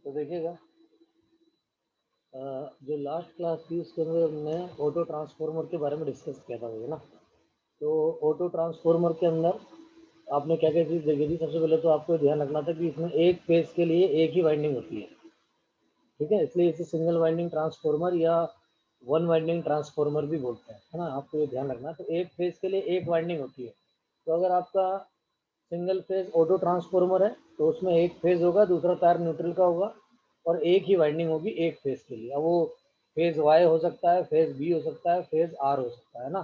तो देखिएगा, जो लास्ट क्लास थी उसके अंदर हमने ऑटो ट्रांसफॉर्मर के बारे में डिस्कस किया था, वही ना। तो ऑटो ट्रांसफॉर्मर के अंदर आपने क्या क्या चीज़ देखी थी। सबसे पहले तो आपको ध्यान रखना था कि इसमें एक फेज के लिए एक ही वाइंडिंग होती है, ठीक है। इसलिए इसे सिंगल वाइंडिंग ट्रांसफॉर्मर या वन वाइंडिंग ट्रांसफॉर्मर भी बोलते हैं, है ना। आपको ये ध्यान रखना। तो एक फेज के लिए एक वाइंडिंग होती है। तो अगर आपका सिंगल फेज ऑटो ट्रांसफॉर्मर है तो उसमें एक फेज होगा, दूसरा तार न्यूट्रल का होगा, और एक ही वाइंडिंग होगी एक फेज के लिए। अब वो फेज वाई हो सकता है, फेज बी हो सकता है, फेज आर हो सकता है ना,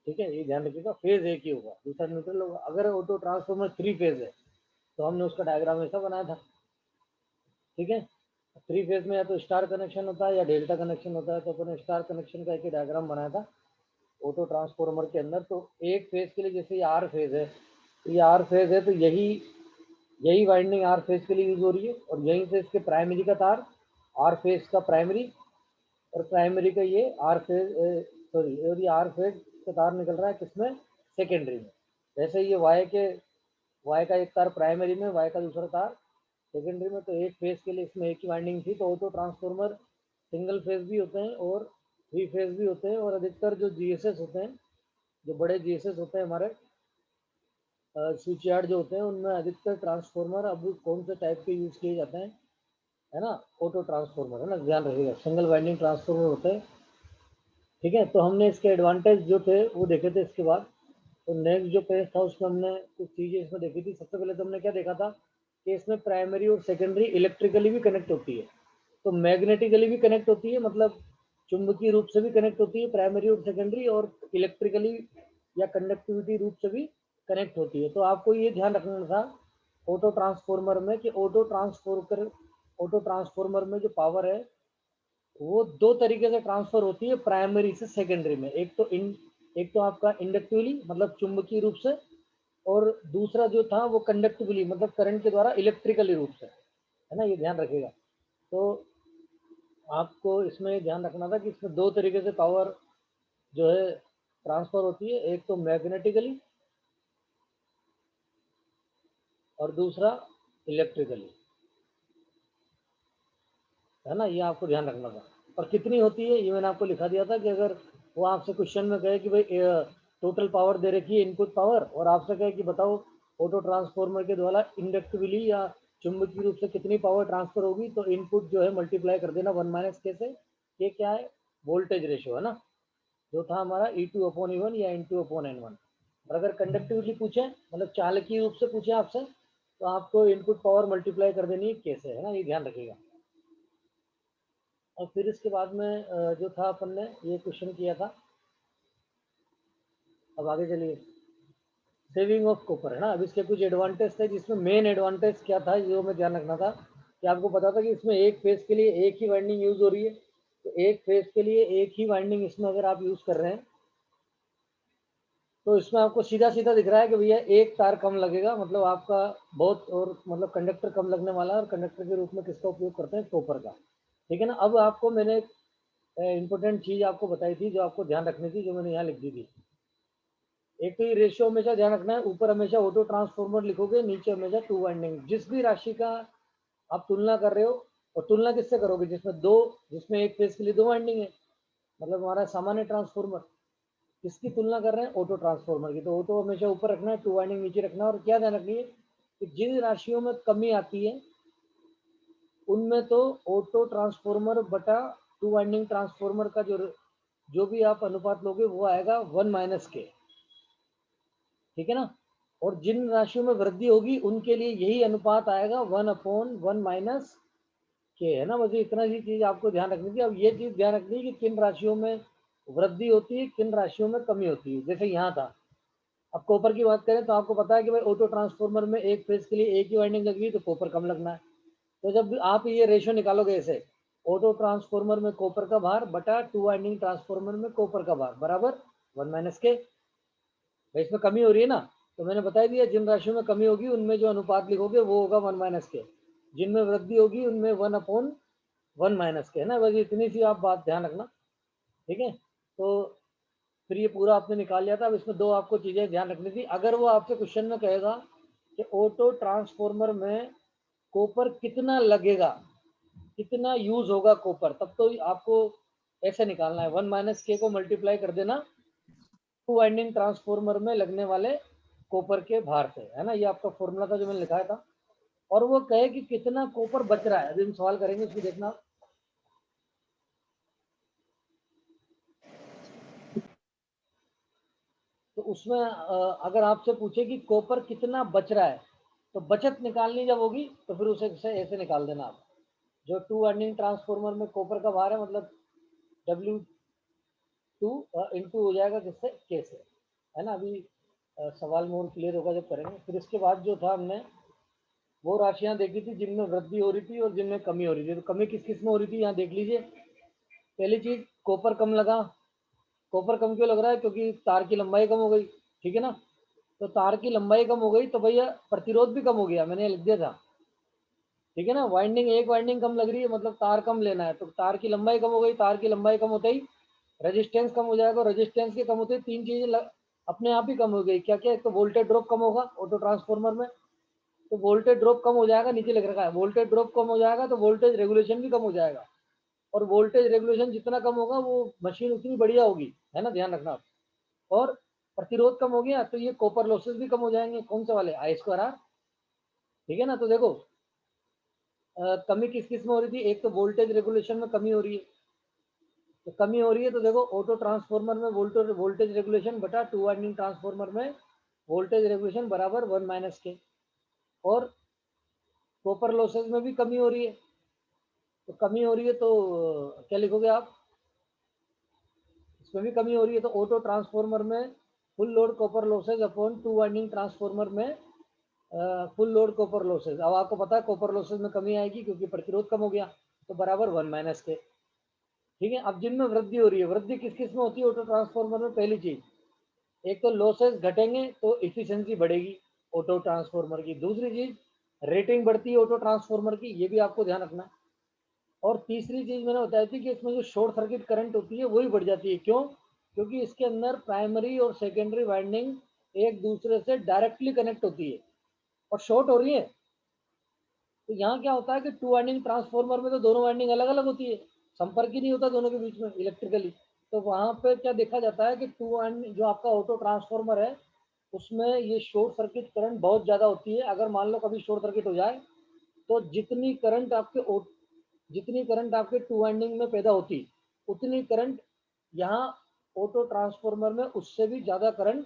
ठीक है। ये ध्यान रखिएगा, फेज एक ही होगा, दूसरा न्यूट्रल होगा। अगर ऑटो ट्रांसफॉर्मर थ्री फेज है तो हमने उसका डायग्राम ऐसा बनाया था, ठीक है। थ्री फेज में या तो स्टार कनेक्शन होता है या डेल्टा कनेक्शन होता है। तो अपने स्टार कनेक्शन का एक डायग्राम बनाया था ऑटो ट्रांसफॉर्मर के अंदर। तो एक फेज के लिए जैसे ये आर फेज है, तो ये आर फेज है, तो यही यही वाइंडिंग आर फेज के लिए यूज हो रही है। और यहीं से इसके प्राइमरी का तार, आर फेज का प्राइमरी, और प्राइमरी का ये आर फेज, सॉरी, और ये आर फेज का तार निकल रहा है किसमें, सेकेंडरी में। जैसे ये वाई का एक तार प्राइमरी में, वाई का दूसरा तार सेकेंडरी में। तो एक फेज के लिए इसमें एक ही वाइंडिंग थी। तो ऑटो ट्रांसफॉर्मर सिंगल फेज भी होते हैं और थ्री फेज भी होते हैं। और अधिकतर जो जीएसएस होते हैं, जो बड़े जीएसएस होते हैं हमारे, स्विच यार्ड जो होते हैं, उनमें अधिकतर ट्रांसफॉर्मर अब कौन से टाइप के यूज किए जाते हैं, है ना, ऑटो ट्रांसफॉर्मर, है ना, ध्यान रखिएगा, सिंगल वाइंडिंग ट्रांसफॉर्मर होते हैं, ठीक है। तो हमने इसके एडवांटेज जो थे वो देखे थे। इसके बाद तो नेक्स्ट जो पेज था उसमें हमने कुछ चीज़ें इसमें देखी थी। सबसे पहले तो हमने क्या देखा था कि इसमें प्राइमरी और सेकेंडरी इलेक्ट्रिकली भी कनेक्ट होती है, तो मैग्नेटिकली भी कनेक्ट होती है, मतलब चुंबकीय रूप से भी कनेक्ट होती है प्राइमरी और सेकेंडरी, और इलेक्ट्रिकली या कंडक्टिविटी रूप से भी कनेक्ट होती है। तो आपको ये ध्यान रखना था ऑटो ट्रांसफॉर्मर में कि ऑटो ट्रांसफॉर्मर में जो पावर है वो दो तरीके से ट्रांसफर होती है प्राइमरी से सेकेंडरी में। एक तो आपका इंडक्टिवली, मतलब चुंबकीय रूप से, और दूसरा जो था वो कंडक्टिवली, मतलब करंट के द्वारा इलेक्ट्रिकली रूप से, है ना। ये ध्यान रखिएगा। तो आपको इसमें ध्यान रखना था कि इसमें दो तरीके से पावर जो है ट्रांसफर होती है, एक तो मैग्नेटिकली और दूसरा इलेक्ट्रिकली, है ना। ये आपको ध्यान रखना था। और कितनी होती है ये मैंने आपको लिखा दिया था कि अगर वो आपसे क्वेश्चन में कहे कि भाई टोटल पावर दे रखी है इनपुट पावर, और आपसे कहे कि बताओ ऑटो ट्रांसफॉर्मर के द्वारा इंडक्टिवली या चुंबकीय रूप से कितनी पावर ट्रांसफर होगी, तो इनपुट जो है मल्टीप्लाई कर देना वन माइनस के से। ये क्या है, वोल्टेज रेशियो, है ना, जो था हमारा E2/E1 या N2/N1। और अगर कंडक्टिविटी पूछे, मतलब चालकीय रूप से पूछे आपसे, तो आपको इनपुट पावर मल्टीप्लाई कर देनी है के से, है ना। ये ध्यान रखिएगा। और फिर इसके बाद में जो था अपन ने ये क्वेश्चन किया था। अब आगे चलिए, सेविंग ऑफ कॉपर, है ना। अब इसके कुछ एडवांटेज थे, जिसमें मेन एडवांटेज क्या था जो हमें ध्यान रखना था कि आपको पता था कि इसमें एक फेज के लिए एक ही वाइंडिंग यूज हो रही है। तो एक फेज के लिए एक ही वाइंडिंग इसमें अगर आप यूज कर रहे हैं तो इसमें आपको सीधा सीधा दिख रहा है कि भैया एक तार कम लगेगा, मतलब आपका बहुत, और मतलब कंडक्टर कम लगने वाला है। और कंडक्टर के रूप में किसका उपयोग करते हैं, कॉपर का, ठीक है ना। अब आपको मैंने इंपॉर्टेंट चीज आपको बताई थी जो आपको ध्यान रखनी थी, जो मैंने यहाँ लिख दी थी। एक तो ये रेशियो हमेशा ध्यान रखना है, ऊपर हमेशा ऑटो ट्रांसफॉर्मर लिखोगे, नीचे हमेशा टू वाइंडिंग। जिस भी राशि का आप तुलना कर रहे हो, और तुलना किससे करोगे, जिसमें एक फेज के लिए दो वाइंडिंग है, मतलब हमारा सामान्य ट्रांसफॉर्मर। किसकी तुलना कर रहे हैं, ऑटो ट्रांसफॉर्मर की। तो ऑटो हमेशा ऊपर रखना है, टू वाइंडिंग नीचे रखना है। और क्या ध्यान रखनी है कि जिन राशियों में कमी आती है उनमें तो ऑटो ट्रांसफॉर्मर बटा टू वाइंडिंग ट्रांसफॉर्मर का जो भी आप अनुपात लोगे वो आएगा वन माइनस के, ठीक है ना। और जिन राशियों में वृद्धि होगी उनके लिए यही अनुपात आएगा वन अपॉन वन माइनस के, है ना। बस इतना ही चीज आपको ध्यान रखनी थी। अब ये चीज ध्यान रखनी है कि किन राशियों में वृद्धि होती है, किन राशियों में कमी होती है। जैसे यहाँ था, अब कॉपर की बात करें तो आपको पता है कि भाई ऑटो ट्रांसफॉर्मर में एक फेज के लिए एक ही वाइंडिंग लगी तो कॉपर कम लगना है। तो जब आप ये रेशियो निकालोगे ऐसे, ऑटो ट्रांसफॉर्मर में कॉपर का भार बटा टू वाइंडिंग ट्रांसफॉर्मर में कॉपर का भार बराबर वन माइनस के। भाई इसमें कमी हो रही है ना, तो मैंने बता दिया जिन राशियों में कमी होगी उनमें जो अनुपात लिखोगे वो होगा वन माइनस के, जिनमें वृद्धि होगी उनमें वन अपॉन वन माइनस के, है ना। बस इतनी सी आप बात ध्यान रखना, ठीक है। तो फिर ये पूरा आपने निकाल लिया था। अब इसमें दो आपको चीजें ध्यान रखनी थी। अगर वो आपसे क्वेश्चन में कहेगा कि ऑटो ट्रांसफॉर्मर में कॉपर कितना लगेगा, कितना यूज होगा कॉपर, तब तो आपको ऐसे निकालना है 1 माइनस के को मल्टीप्लाई कर देना टू वाइंडिंग ट्रांसफॉर्मर में लगने वाले कॉपर के भार से, है ना। ये आपका फॉर्मूला था जो मैंने लिखाया था। और वो कहे कि कितना कॉपर बच रहा है, अभी हम सवाल करेंगे उसको देखना। तो उसमें अगर आपसे पूछे कि कॉपर कितना बच रहा है, तो बचत निकालनी जब होगी तो फिर उसे ऐसे निकाल देना आप। जो टू वाइंडिंग ट्रांसफॉर्मर में कॉपर का भार है, मतलब W2 इंटू हो जाएगा किससे, के से, है ना। अभी सवाल में और क्लियर होगा जब करेंगे। फिर इसके बाद जो था, हमने वो राशियां देखी थी जिनमें वृद्धि हो रही थी और जिनमें कमी हो रही थी। तो कमी किस किस में हो रही थी, यहाँ देख लीजिए। पहली चीज, कॉपर कम लगा। कॉपर कम क्यों लग रहा है, क्योंकि तार की लंबाई कम हो गई, ठीक है ना। तो तार की लंबाई कम हो गई तो भैया प्रतिरोध भी कम हो गया, मैंने लिख दिया था, ठीक है ना। वाइंडिंग, एक वाइंडिंग कम लग रही है, मतलब तार कम लेना है, तो तार की लंबाई कम हो गई। तार की लंबाई कम होते ही रेजिस्टेंस कम हो जाएगा। रेजिस्टेंस के कम होते ही तीन चीजें अपने आप ही कम हो गई। क्या क्या, एक तो वोल्टेज ड्रॉप कम होगा ऑटो ट्रांसफॉर्मर में, तो वोल्टेज ड्रॉप कम हो जाएगा, नीचे लिख रखा है वोल्टेज ड्रॉप कम हो जाएगा, तो वोल्टेज रेगुलेशन भी कम हो जाएगा। और वोल्टेज रेगुलेशन जितना कम होगा वो मशीन उतनी बढ़िया होगी, है ना, ध्यान रखना आप। और प्रतिरोध कम हो गया तो ये कॉपर लॉसेस भी कम हो जाएंगे, कौन से वाले, आई स्क्वायर आर, ठीक है ना। तो देखो कमी किस किस में हो रही थी, एक तो वोल्टेज रेगुलेशन में कमी हो रही है। तो कमी हो रही है तो देखो ऑटो ट्रांसफॉर्मर में वोल्टेज रेगुलेशन बटा टू वाइंडिंग ट्रांसफॉर्मर में वोल्टेज रेगुलेशन बराबर 1 माइनस के। और कॉपर लॉसेज में भी कमी हो रही है, तो कमी हो रही है तो क्या लिखोगे आप, इसमें भी कमी हो रही है। तो ऑटो ट्रांसफॉर्मर में full load copper losses upon two winding transformer में फुल लोड कॉपर लॉसेज। अब आपको पता है कॉपर लॉसेज में कमी आएगी क्योंकि प्रतिरोध कम हो गया, तो बराबर 1 माइनस के, ठीक है। अब जिनमें वृद्धि हो रही है, वृद्धि किस किस में होती है ऑटो ट्रांसफॉर्मर में, पहली चीज, एक तो लॉसेज घटेंगे तो इफिशियंसी बढ़ेगी ऑटो ट्रांसफॉर्मर की। दूसरी चीज, रेटिंग बढ़ती है ऑटो ट्रांसफॉर्मर की, ये भी आपको ध्यान रखना है। और तीसरी चीज मैंने बताई थी कि इसमें जो शॉर्ट सर्किट करंट होती है वही बढ़ जाती है। क्यों, क्योंकि इसके अंदर प्राइमरी और सेकेंडरी वाइंडिंग एक दूसरे से डायरेक्टली कनेक्ट होती है और शॉर्ट हो रही है। तो यहाँ क्या होता है कि टू वाइंडिंग ट्रांसफॉर्मर में तो दोनों वाइंडिंग अलग अलग होती है, संपर्क ही नहीं होता दोनों के बीच में इलेक्ट्रिकली। तो वहां पे क्या देखा जाता है कि टू वाइंडिंग जो आपका ऑटो ट्रांसफॉर्मर है उसमें ये शॉर्ट सर्किट करंट बहुत ज्यादा होती है। अगर मान लो कभी शॉर्ट सर्किट हो जाए तो जितनी करंट आपके टू वाइंडिंग में पैदा होती, उतनी करंट यहाँ ऑटो ट्रांसफॉर्मर में उससे भी ज्यादा करंट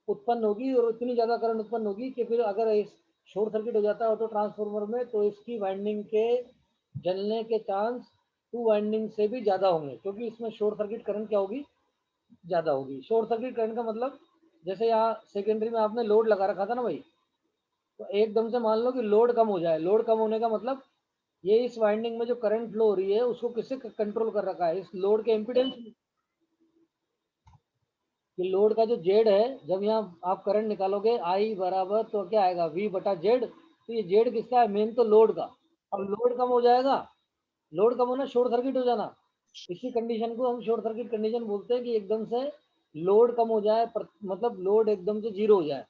उत्पन्न होगी। और इतनी ज्यादा करंट उत्पन्न होगी कि फिर अगर इस शॉर्ट सर्किट हो जाता है ऑटो ट्रांसफॉर्मर में तो इसकी वाइंडिंग के जलने के चांस टू वाइंडिंग से भी ज्यादा होंगे, क्योंकि इसमें शॉर्ट सर्किट करंट क्या होगी, ज्यादा होगी। शॉर्ट सर्किट करंट का मतलब, जैसे यहाँ सेकेंडरी में आपने लोड लगा रखा था ना भाई, तो एकदम से मान लो कि लोड कम हो जाए। लोड कम होने का मतलब ये इस वाइंडिंग में जो करंट फ्लो हो रही है उसको किससे कंट्रोल कर रखा है, इस लोड के इम्पिडेंस। कि लोड का जो जेड है, जब यहाँ आप करंट निकालोगे आई बराबर तो क्या आएगा, वी बटा जेड। तो ये जेड किसका है, मेन तो लोड का। अब लोड कम हो जाएगा, लोड कम होना शॉर्ट सर्किट हो जाना, इसी कंडीशन को हम शॉर्ट सर्किट कंडीशन बोलते हैं। कि एकदम से लोड कम हो जाए, मतलब लोड एकदम से जीरो हो जाए,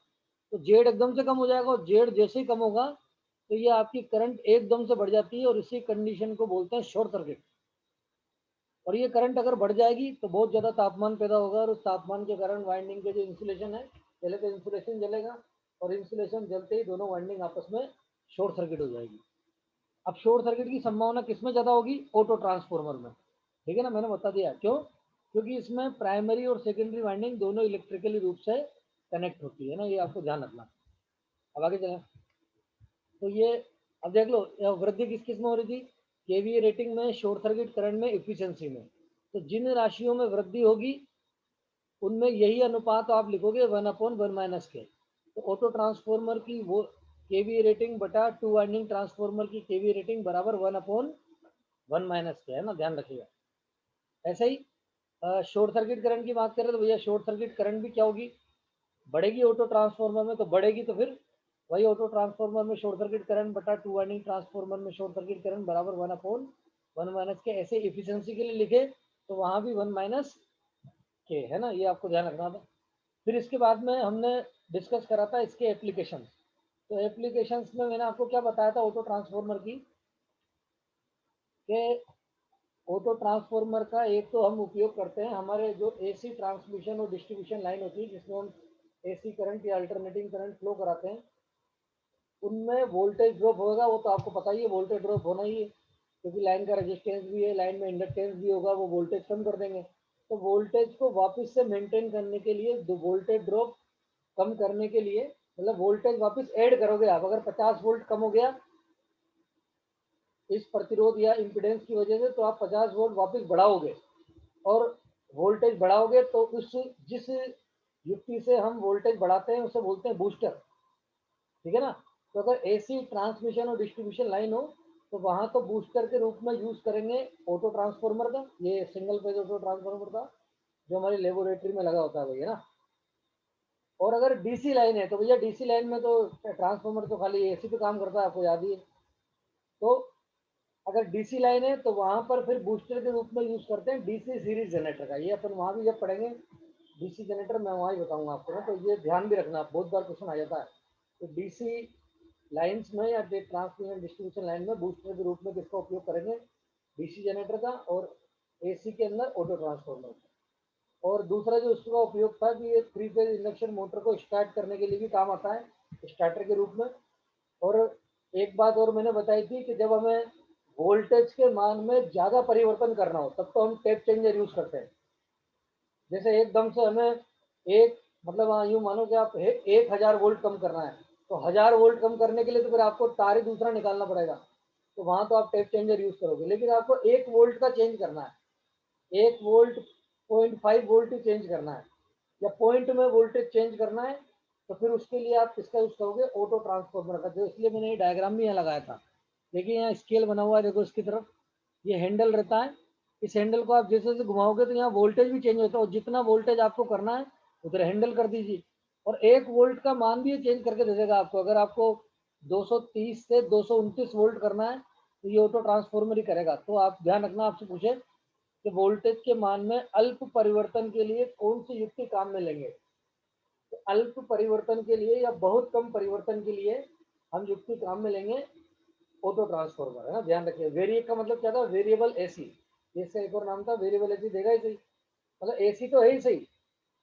तो जेड एकदम से कम हो जाएगा। और जेड जैसे ही कम होगा तो ये आपकी करंट एकदम से बढ़ जाती है और इसी कंडीशन को बोलते हैं शॉर्ट सर्किट। और ये करंट अगर बढ़ जाएगी तो बहुत ज़्यादा तापमान पैदा होगा, और उस तापमान के कारण वाइंडिंग के जो इंसुलेशन है, पहले तो इंसुलेशन जलेगा, और इंसुलेशन जलते ही दोनों वाइंडिंग आपस में शॉर्ट सर्किट हो जाएगी। अब शॉर्ट सर्किट की संभावना किसमें ज़्यादा होगी, ऑटो ट्रांसफॉर्मर में, ठीक है ना। मैंने बता दिया क्यों, क्योंकि इसमें प्राइमरी और सेकेंडरी वाइंडिंग दोनों इलेक्ट्रिकली रूप से कनेक्ट होती है ना, ये आपको ध्यान रखना। अब आगे चलें। तो ये, अब देख लो वृद्धि किस किस में हो रही थी, केवीए रेटिंग में, शॉर्ट सर्किट करंट में, इफिशियंसी में। तो जिन राशियों में वृद्धि होगी उनमें यही अनुपात आप लिखोगे 1/1 माइनस के। तो ऑटो ट्रांसफॉर्मर की वो केवीए रेटिंग बटा टू वाइंडिंग ट्रांसफॉर्मर की केवीए रेटिंग बराबर 1/1 माइनस के, है ना, ध्यान रखिएगा। ऐसे ही शॉर्ट सर्किट करंट की बात करें तो भैया शॉर्ट सर्किट करंट भी क्या होगी, बढ़ेगी ऑटो ट्रांसफॉर्मर में, तो बढ़ेगी तो फिर वही ऑटो ट्रांसफॉर्मर में शॉर्ट सर्किट करंट बटा टू वाइंडिंग ट्रांसफॉर्मर में शॉर्ट सर्किट करंट बराबर 1/1 माइनस के। ऐसे इफिशियंसी के लिए लिखे तो वहां भी 1 माइनस के, है ना, ये आपको ध्यान रखना था। फिर इसके बाद में हमने डिस्कस करा था इसके एप्लीकेशन, तो एप्लीकेशंस में मैंने आपको क्या बताया था ऑटो ट्रांसफॉर्मर की, कि ऑटो ट्रांसफॉर्मर का एक तो हम उपयोग करते हैं हमारे जो एसी ट्रांसमिशन और डिस्ट्रीब्यूशन लाइन होती है, जिसमें हम एसी करंट या अल्टरनेटिंग करंट फ्लो कराते हैं, उनमें वोल्टेज ड्रॉप होगा। वो तो आपको पता ही है, वोल्टेज ड्रॉप होना ही है, क्योंकि लाइन का रेजिस्टेंस भी है, लाइन में इंडक्टेंस भी होगा, वो वोल्टेज कम कर देंगे। तो वोल्टेज को वापस से मेंटेन करने के लिए, वोल्टेज ड्रॉप कम करने के लिए, मतलब वोल्टेज वापस ऐड करोगे आप। अगर 50 वोल्ट कम हो गया इस प्रतिरोध या इम्पीडेंस की वजह से, तो आप 50 वोल्ट वापस बढ़ाओगे, और वोल्टेज बढ़ाओगे तो उस जिस युक्ति से हम वोल्टेज बढ़ाते हैं उसे बोलते हैं बूस्टर, ठीक है ना। तो अगर एसी ट्रांसमिशन और डिस्ट्रीब्यूशन लाइन हो तो वहां तो बूस्टर के रूप में यूज करेंगे ऑटो ट्रांसफॉर्मर का, ये सिंगल फेज ऑटो ट्रांसफॉर्मर का जो हमारी लेबोरेटरी में लगा होता है भैया ना। और अगर डीसी लाइन है तो भैया डीसी लाइन में तो ट्रांसफॉर्मर तो खाली एसी पे काम करता है, आपको याद ही है। तो अगर डीसी लाइन है तो वहां पर फिर बूस्टर के रूप में यूज करते हैं डीसी सीरीज जनरेटर का। ये अपन वहां भी जब पढ़ेंगे डीसी जनरेटर, मैं वहां ही बताऊंगा आपको ना, तो ये ध्यान भी रखना, बहुत बार क्वेश्चन आ जाता है। तो डीसी लाइंस में या ट्रांसमिशन डिस्ट्रीब्यूशन लाइन में बूस्टर के रूप में किसका उपयोग करेंगे, डीसी जनरेटर का, और एसी के अंदर ऑटो ट्रांसफॉर्मर। और दूसरा जो उसका उपयोग था कि ये 3 फेज इंडक्शन मोटर को स्टार्ट करने के लिए भी काम आता है, स्टार्टर के रूप में। और एक बात और मैंने बताई थी कि जब हमें वोल्टेज के मान में ज़्यादा परिवर्तन करना हो तब तो हम टेप चेंजर यूज करते हैं। जैसे एकदम से हमें एक, मतलब यूँ मानो कि आप 1000 वोल्ट कम करना है, तो 1000 वोल्ट कम करने के लिए तो फिर आपको तार ही दूसरा निकालना पड़ेगा, तो वहां तो आप टेप चेंजर यूज करोगे। लेकिन आपको 1 वोल्ट का चेंज करना है, 1 वोल्ट, 0.5 वोल्ट ही चेंज करना है, या पॉइंट में वोल्टेज चेंज करना है, तो फिर उसके लिए आप किसका यूज करोगे, ऑटो ट्रांसफॉर्मर का। जो इसलिए मैंने ये डायग्राम भी यहाँ लगाया था। देखिए यहाँ स्केल बना हुआ है, देखो इसकी तरफ ये हैंडल रहता है। इस हैंडल को आप जैसे जैसे घुमाओगे तो यहाँ वोल्टेज भी चेंज होता है, और जितना वोल्टेज आपको करना है उधर हैंडल कर दीजिए, और 1 वोल्ट का मान भी ये चेंज करके दे देगा आपको। अगर आपको 230 से 229 वोल्ट करना है तो ये ऑटो ट्रांसफॉर्मर ही करेगा। तो आप ध्यान रखना, आपसे पूछे कि वोल्टेज के मान में अल्प परिवर्तन के लिए कौन सी युक्ति काम में लेंगे, तो अल्प परिवर्तन के लिए या बहुत कम परिवर्तन के लिए हम युक्ति काम में लेंगे ऑटो ट्रांसफॉर्मर, है ना। ध्यान रखिए, वेरिएक का मतलब क्या था, वेरिएबल एसी, इसका एक और नाम था वेरिएबल एसी, देगा ही सही, मतलब एसी तो है ही सही।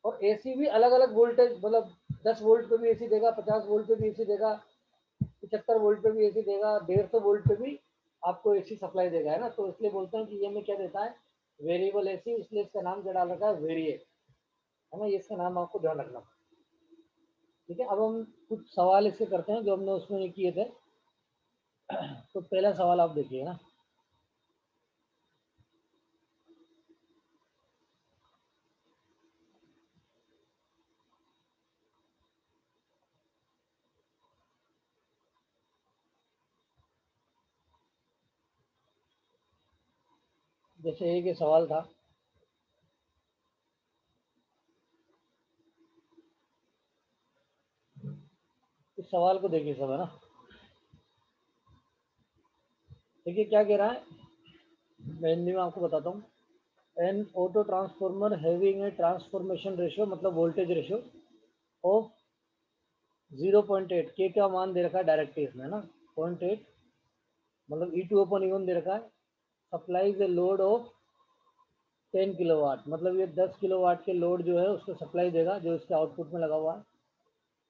और एसी भी अलग अलग वोल्टेज, मतलब 10 वोल्ट पे भी एसी देगा, 50 वोल्ट पे भी एसी देगा, 75 वोल्ट पे भी एसी देगा, 150 वोल्ट पे भी आपको एसी सप्लाई देगा, है ना। तो इसलिए बोलते हैं कि ये में क्या देता है, वेरिएबल एसी, इसलिए इसका नाम क्या डाल रखा है, वेरिएक, है ना। ये इसका नाम आपको ध्यान रखना। ठीक है, अब हम कुछ सवाल इससे करते हैं जो हमने उसमें ये किए थे। तो पहला सवाल आप देखिए ना, जैसे एक ये सवाल था, इस सवाल को देखिए सब, है ना। देखिए क्या कह रहा है, मैं हिंदी में आपको बताता हूँ। N auto transformer having a transformation ratio, मतलब वोल्टेज रेशियो ऑफ 0.8, के का मान दे रखा है डायरेक्ट केस में ना, 0.8, मतलब E2/E1 दे रखा है। Supplies a load of 10 kilowatt, मतलब ये 10 किलोवाट के लोड जो है उसको सप्लाई देगा, जो इसके आउटपुट में लगा हुआ है।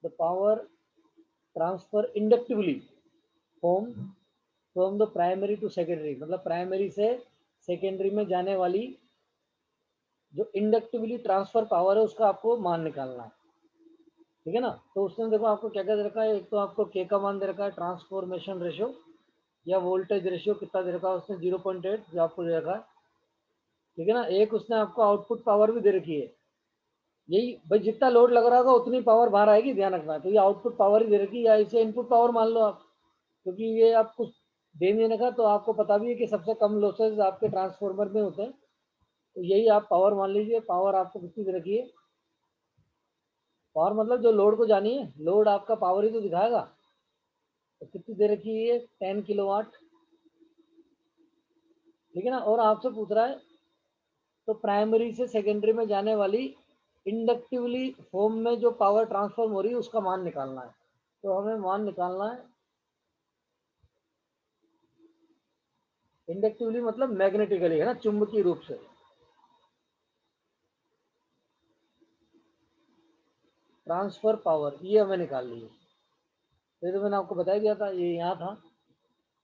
The power transfer inductively from from the primary to secondary, मतलब प्राइमरी से सेकेंडरी में जाने वाली जो इंडक्टिवली ट्रांसफर पावर है उसका आपको मान निकालना है, ठीक है ना। तो उसने देखो आपको क्या क्या दे रखा है, एक तो आपको के का मान दे रखा है, ट्रांसफॉर्मेशन रेशियो या वोल्टेज रेशियो कितना दे रखा है उसने, 0.8 जो आपको दे रखा है, ठीक है ना। एक उसने आपको आउटपुट पावर भी दे रखी है, यही भाई जितना लोड लग रहा होगा उतनी पावर बाहर आएगी, ध्यान रखना। तो ये आउटपुट पावर ही दे रखी है, या इसे इनपुट पावर मान लो आप, क्योंकि ये आप कुछ दे नहीं रखा। तो आपको पता भी है कि सबसे कम लॉसेज आपके ट्रांसफॉर्मर में होते हैं, तो यही आप पावर मान लीजिए। पावर आपको कितनी दे रखी है, पावर मतलब जो लोड को जानी है, लोड आपका पावर ही तो दिखाएगा। तो कितनी दे रखी है, 10 किलोवाट, ठीक है ना। और आपसे पूछ रहा है तो प्राइमरी से सेकेंडरी में जाने वाली इंडक्टिवली फॉर्म में जो पावर ट्रांसफॉर्म हो रही है उसका मान निकालना है। तो हमें मान निकालना है इंडक्टिवली, मतलब मैग्नेटिकली, है ना, चुंबकीय रूप से। ट्रांसफर पावर ये हमें निकाल ली है। ये तो मैंने आपको बताया दिया था, ये यहाँ था,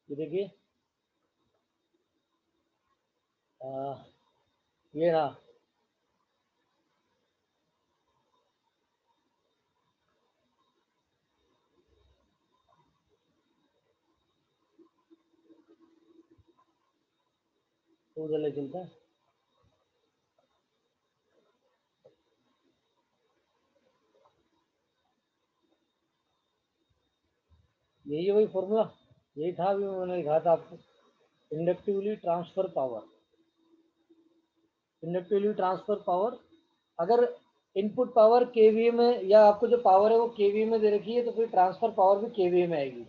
ये देखिए, ये रहा। तो उधर ले चलता है, यही है वही फॉर्मूला, यही था, अभी मैंने लिखा था आपको। Inductively transfer power, inductively transfer power, अगर इनपुट पावर केवीए में, या आपको जो पावर है वो केवीए में दे रखी है, तो फिर ट्रांसफर पावर भी केवीए में आएगी।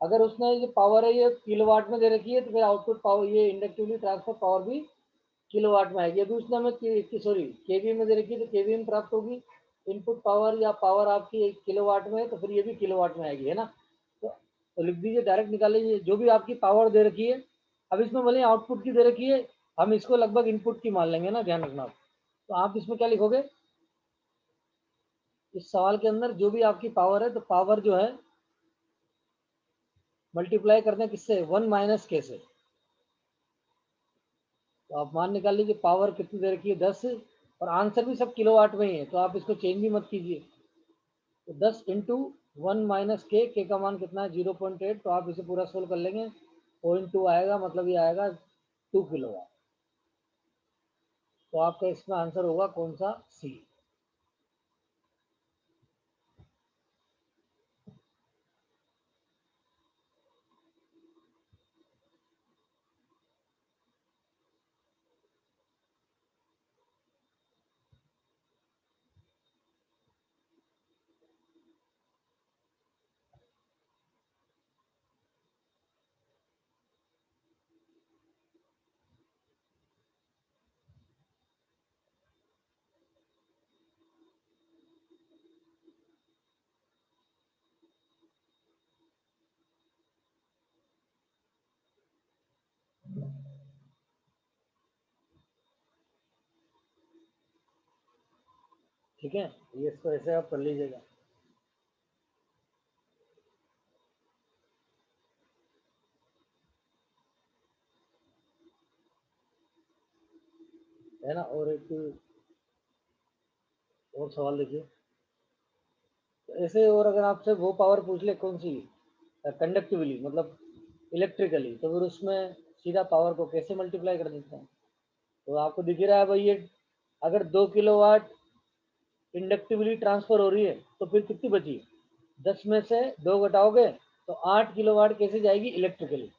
अगर उसने जो पावर है ये किलोवाट में दे रखी है, तो फिर आउटपुट पावर, ये इंडक्टिवली ट्रांसफर पावर भी किलोवाट में आएगी। अभी उसने हमें सॉरी केवीए में दे रखी है, तो केवीए में प्राप्त होगी। इनपुट पावर या पावर आपकी किलोवाट में है, तो फिर ये भी किलोवाट में आएगी, है ना। तो लिख दीजिए, डायरेक्ट निकाल लीजिए, जो भी आपकी पावर दे रखी है। अब इसमें भले आउटपुट की दे रखी है, हम इसको लगभग इनपुट की मान लेंगे ना, ध्यान रखना। तो आप इसमें क्या लिखोगे, इस सवाल के अंदर जो भी आपकी पावर है, तो पावर जो है मल्टीप्लाई करते हैं किससे, 1 - k से। तो आप मान निकाल लीजिए पावर कितनी दे रखी है, 10, और आंसर भी सब किलोवाट में ही है, तो आप इसको चेंज भी मत कीजिए। तो 10 इंटू 1 - k का मान कितना है, 0.8। तो आप इसे पूरा सोल्व कर लेंगे, 0.2 आएगा, मतलब ये आएगा 2 किलोवाट। तो आपका इसमें आंसर होगा कौन सा, सी। ठीक है, ये इसको ऐसे आप कर लीजिएगा। है ना। और एक और सवाल देखिए, तो ऐसे, और अगर आपसे वो पावर पूछ ले कौन सी, कंडक्टिवली, मतलब इलेक्ट्रिकली, तो फिर उसमें सीधा पावर को कैसे मल्टीप्लाई कर देते हैं। तो आपको दिख ही रहा है भाई, ये अगर 2 किलोवाट इंडक्टिवली ट्रांसफर हो रही है, तो फिर कितनी बची, 10 में से 2 घटाओगे तो 8 किलोवाट कैसे जाएगी, इलेक्ट्रिकली।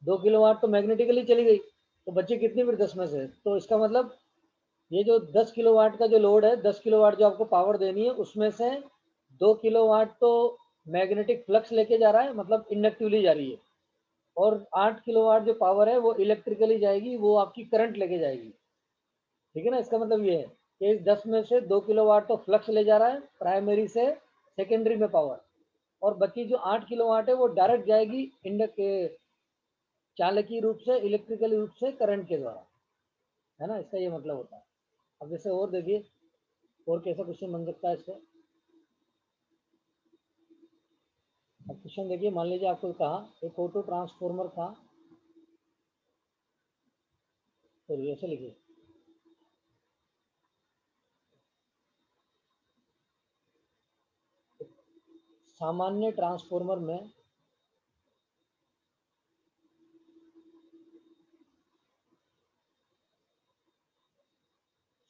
2 किलोवाट तो मैग्नेटिकली चली गई, तो बची कितनी फिर 10 में से। तो इसका मतलब ये जो 10 किलोवाट का जो लोड है, 10 किलोवाट जो आपको पावर देनी है, उसमें से 2 किलोवाट तो मैग्नेटिक फ्लक्स लेके जा रहा है, मतलब इंडक्टिवली जा रही है। और 8 किलोवाट जो पावर है वो इलेक्ट्रिकली जाएगी, वो आपकी करंट लेके जाएगी। ठीक है ना, इसका मतलब ये है कि इस 10 में से 2 किलोवाट तो फ्लक्स ले जा रहा है प्राइमरी से सेकेंडरी में पावर, और बची जो 8 किलोवाट है वो डायरेक्ट जाएगी इंडक्ट चालकीय रूप से, इलेक्ट्रिकल रूप से करंट के द्वारा, है ना, इसका ये मतलब होता है। अब जैसे और देखिए, और कैसा क्वेश्चन बन सकता है इसका। अब क्वेश्चन देखिए, मान लीजिए आपको कहा एक ऑटो ट्रांसफॉर्मर था, तो ऐसे लिखिए, सामान्य ट्रांसफॉर्मर में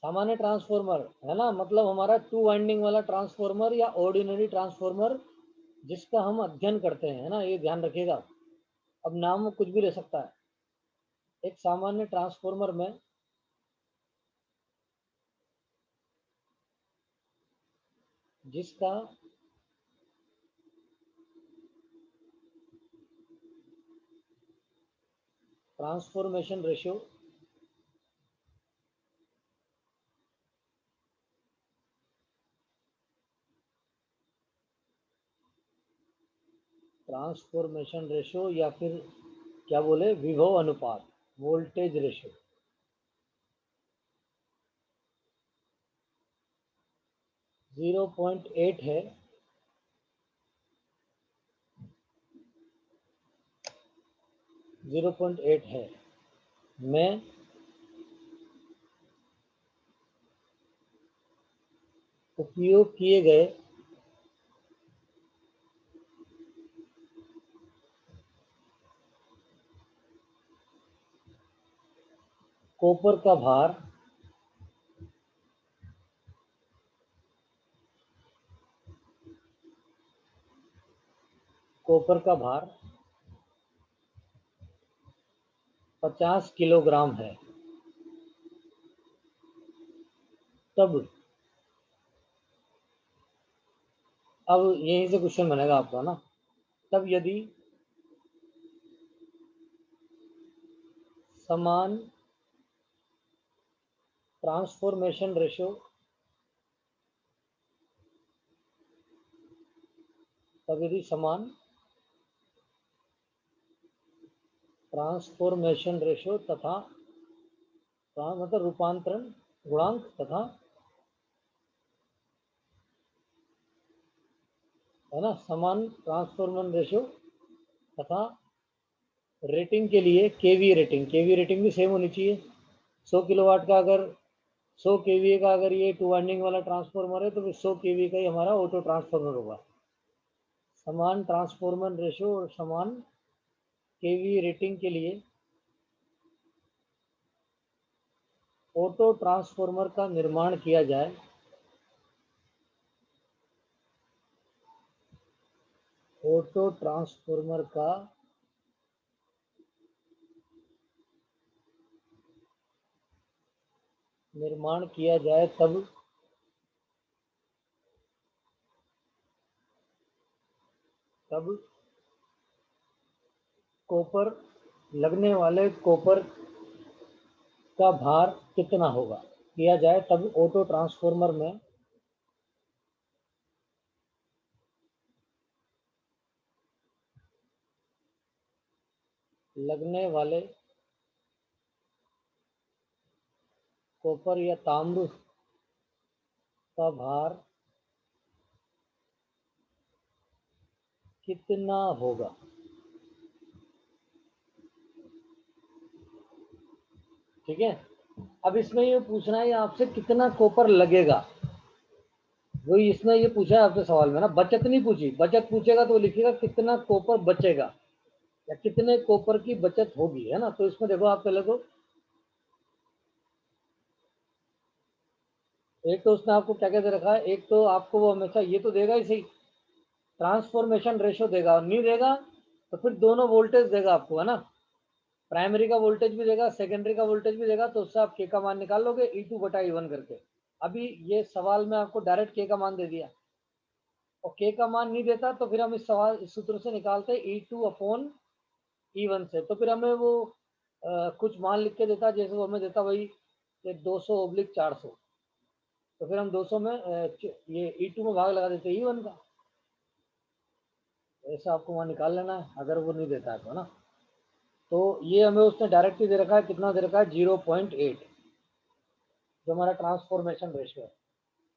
सामान्य ट्रांसफॉर्मर, है ना, मतलब हमारा 2 वाइंडिंग वाला ट्रांसफॉर्मर या ऑर्डिनरी ट्रांसफॉर्मर जिसका हम अध्ययन करते हैं, है ना, ये ध्यान रखिएगा। अब नाम कुछ भी ले सकता है। एक सामान्य ट्रांसफॉर्मर में जिसका ट्रांसफॉर्मेशन रेशियो ट्रांसफॉर्मेशन रेशो या फिर क्या बोले विभव अनुपात, वोल्टेज रेशो। जीरो 0.8 है, मैं उपयोग किए गए कॉपर का भार कॉपर का भार 50 किलोग्राम है। तब अब यहीं से क्वेश्चन बनेगा आपका ना, तब यदि समान ट्रांसफॉर्मेशन रेशो समान ट्रांसफॉर्मेशन रेशो तथा मतलब रूपांतरण गुणांक तथा है ना, समान ट्रांसफॉर्मेशन रेशो तथा रेटिंग के लिए केवी रेटिंग भी सेम होनी चाहिए। 100 किलोवाट का अगर 100 केवीए का अगर ये 2 वाइंडिंग वाला ट्रांसफॉर्मर है तो फिर 100 केवी का ही हमारा ऑटो ट्रांसफॉर्मर होगा। समान ट्रांसफॉर्मर रेशो और समान केवी रेटिंग के लिए ऑटो ट्रांसफॉर्मर का निर्माण किया जाए। ऑटो ट्रांसफॉर्मर का निर्माण किया जाए तब कॉपर लगने वाले कॉपर का भार कितना होगा, किया जाए तब ऑटो ट्रांसफॉर्मर में लगने वाले कॉपर या तांबे का भार कितना होगा। ठीक है, अब इसमें ये पूछना है आपसे कितना कॉपर लगेगा, वही इसमें ये पूछा है आपसे सवाल में ना, बचत नहीं पूछी। बचत पूछेगा तो लिखिएगा कितना कॉपर बचेगा या कितने कॉपर की बचत होगी, है ना। तो इसमें देखो आप पहले तो एक तो उसने आपको क्या क्या दे रखा है, एक तो आपको वो हमेशा ये तो देगा ही सही, ट्रांसफॉर्मेशन रेशो देगा, और नहीं देगा तो फिर दोनों वोल्टेज देगा आपको, है ना। प्राइमरी का वोल्टेज भी देगा, सेकेंडरी का वोल्टेज भी देगा, तो उससे आप के का मान निकाल लोगे E2 बटा E1 करके। अभी ये सवाल में आपको डायरेक्ट के का मान दे दिया, और के का मान नहीं देता तो फिर हम इस सूत्र से निकालते E2 अपॉन E1 से। तो फिर हमें वो कुछ मान लिख के देता, जैसे वो हमें देता वही 200/400, तो फिर हम 200 में ये E2 में भाग लगा देते E1 का। ऐसा आपको वहाँ निकाल लेना है अगर वो नहीं देता है तो, ना। तो ये हमें उसने डायरेक्ट ही दे रखा है, कितना दे रखा है 0.8, जो हमारा ट्रांसफॉर्मेशन रेशियो है।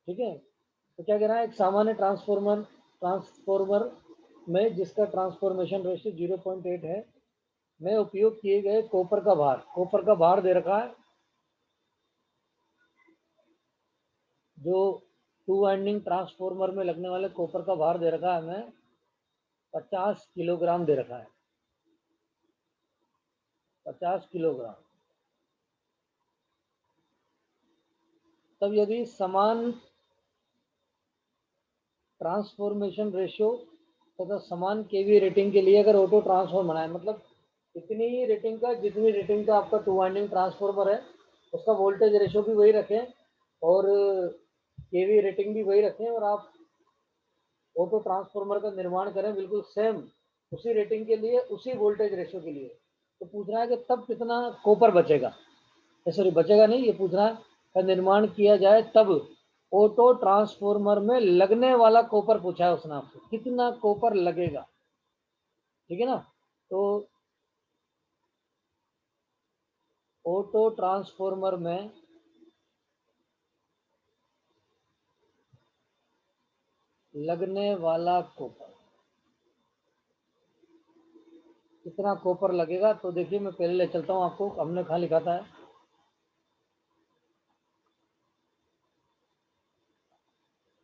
ठीक है, तो क्या कह रहा है, एक सामान्य ट्रांसफॉर्मर में जिसका ट्रांसफॉर्मेशन रेशियो 0.8 है, में उपयोग किए गए कॉपर का भार दे रखा है, जो 2 वाइंडिंग ट्रांसफॉर्मर में लगने वाले कॉपर का भार दे रखा है हमें 50 किलोग्राम दे रखा है, 50 किलोग्राम। तब यदि समान ट्रांसफॉर्मेशन रेशियो तथा समान केवी रेटिंग के लिए अगर ऑटो ट्रांसफॉर्मर बनाए, मतलब इतनी ही रेटिंग का, जितनी रेटिंग का आपका 2 वाइंडिंग ट्रांसफॉर्मर है उसका वोल्टेज रेशियो भी वही रखें और केवी रेटिंग भी वही रखें, और आप ऑटो ट्रांसफॉर्मर का निर्माण करें बिल्कुल सेम उसी रेटिंग के लिए, उसी वोल्टेज रेशियो के लिए, तो पूछ रहा है कि तब कितना कॉपर बचेगा, सॉरी बचेगा नहीं, ये पूछ रहा है का निर्माण किया जाए तब ऑटो ट्रांसफॉर्मर में लगने वाला कॉपर पूछा है उसने आपसे, कितना कॉपर लगेगा। ठीक है ना। तो ऑटो ट्रांसफॉर्मर में लगने वाला कॉपर, कितना कॉपर लगेगा, तो देखिए मैं पहले ले चलता हूँ आपको, हमने कहाँ लिखा था,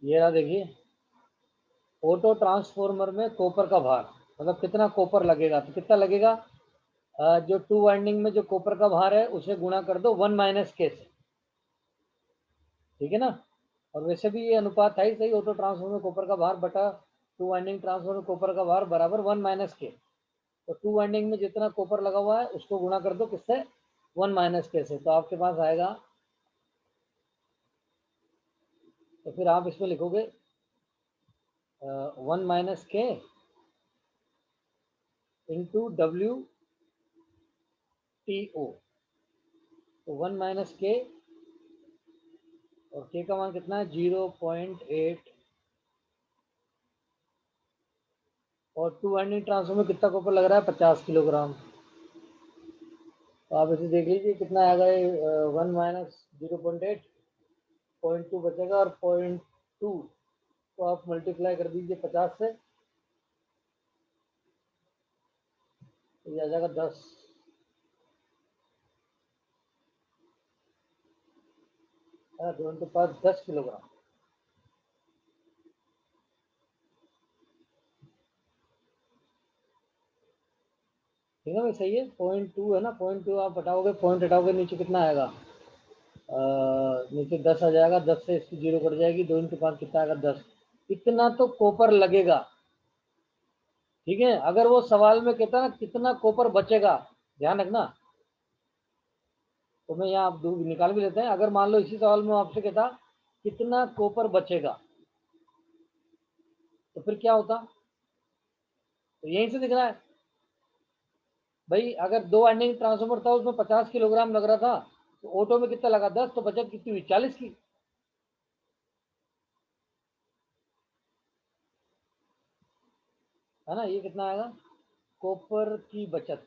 ये रहा देखिए, ऑटो ट्रांसफॉर्मर में कॉपर का भार, मतलब कितना कॉपर लगेगा, तो कितना लगेगा, जो 2 वाइंडिंग में जो कॉपर का भार है उसे गुणा कर दो 1 माइनस के से, ठीक है ना। और वैसे भी ये अनुपात है ही सही, ऑटो ट्रांसफॉर्मर में कॉपर का भार बटा 2 वाइंडिंग ट्रांसफॉर्मर में कॉपर का भार बराबर 1 माइनस के। तो 2 वाइंडिंग में जितना कॉपर लगा हुआ है उसको गुणा कर दो किससे, 1 माइनस के से, तो आपके पास आएगा, तो फिर आप इसमें लिखोगे 1 माइनस के इंटू WTO, तो 1 माइनस के, और के का मान कितना है 0.8, और 2 वाइंडिंग ट्रांसफॉर्मर में कितना कॉपर लग रहा है 50 किलोग्राम। तो आप इसे देख लीजिए कितना आएगा, 1 माइनस 0.8, 0.2 बचेगा, और 0.2 तो आप मल्टीप्लाई कर दीजिए 50 से, तो ये आ जाएगा 10, दोनों के पास 10 किलोग्राम। ठीक है भाई, सही है, 0.2 है ना, 0.2 आप हटाओगे, पॉइंट हटाओगे नीचे कितना आएगा, नीचे 10 आ जाएगा, 10 से इसकी 0 कट जाएगी, 2 इंटू 5 कितना आएगा 10, इतना तो कॉपर लगेगा। ठीक है, अगर वो सवाल में कहता ना कितना कॉपर बचेगा, ध्यान रखना, तो मैं यहाँ आप निकाल भी लेते हैं, अगर मान लो इसी सवाल में आपसे कहता कितना कॉपर बचेगा, तो फिर क्या होता, तो यहीं से दिख रहा है भाई, अगर 2 वाइंडिंग ट्रांसफार्मर था उसमें 50 किलोग्राम लग रहा था, तो ऑटो में कितना लगा 10, तो बचत कितनी हुई 40 की। है ना, ये कितना आएगा कॉपर की बचत।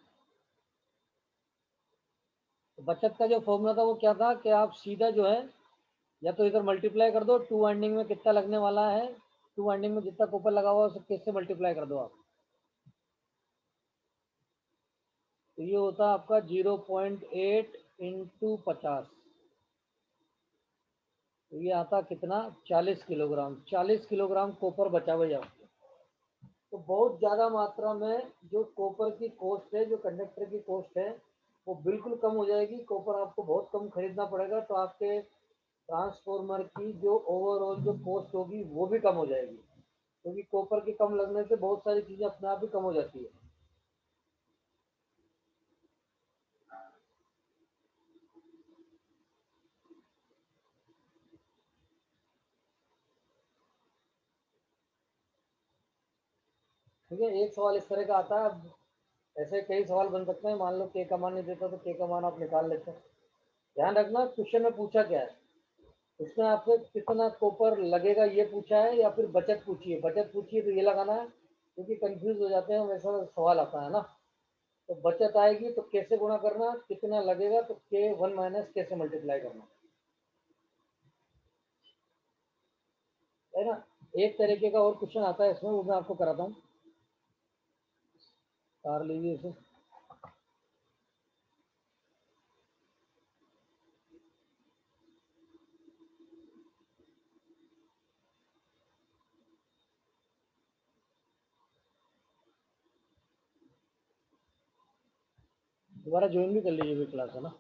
तो बचत का जो फॉर्मूला था वो क्या था, कि आप सीधा जो है या तो इधर मल्टीप्लाई कर दो, 2 वाइंडिंग में कितना लगने वाला है, 2 वाइंडिंग में जितना कॉपर लगा हुआ है उसे किससे मल्टीप्लाई कर दो आप, तो ये होता है आपका 0.8 इंटू 50, तो ये आता कितना 40 किलोग्राम, 40 किलोग्राम कॉपर बचा हुआ है। तो बहुत ज़्यादा मात्रा में जो कॉपर की कॉस्ट है, जो कंडक्टर की कॉस्ट है, वो बिल्कुल कम हो जाएगी, कॉपर आपको बहुत कम खरीदना पड़ेगा, तो आपके ट्रांसफॉर्मर की जो ओवरऑल जो कॉस्ट होगी वो भी कम हो जाएगी, क्योंकि कॉपर की कम लगने से बहुत सारी चीज़ें अपने आप ही कम हो जाती है। ठीक है, एक सवाल इस तरह का आता है, अब ऐसे कई सवाल बन सकते हैं, मान लो के का मान नहीं देता तो के का मान आप निकाल लेते हैं। ध्यान रखना क्वेश्चन में पूछा क्या है, उसमें आपसे कितना कॉपर लगेगा ये पूछा है, या फिर बचत पूछी है, बचत पूछी है तो ये लगाना है, क्योंकि कंफ्यूज हो जाते हैं वैसा सवाल आता है ना। तो बचत आएगी तो कैसे गुणा करना, कितना लगेगा तो के 1 माइनस कैसे मल्टीप्लाई करना, है ना। एक तरीके का और क्वेश्चन आता है इसमें, वो मैं आपको कराता हूँ, कार लीजिए इसे, दोबारा ज्वाइन भी कर लीजिए भी क्लास, है ना।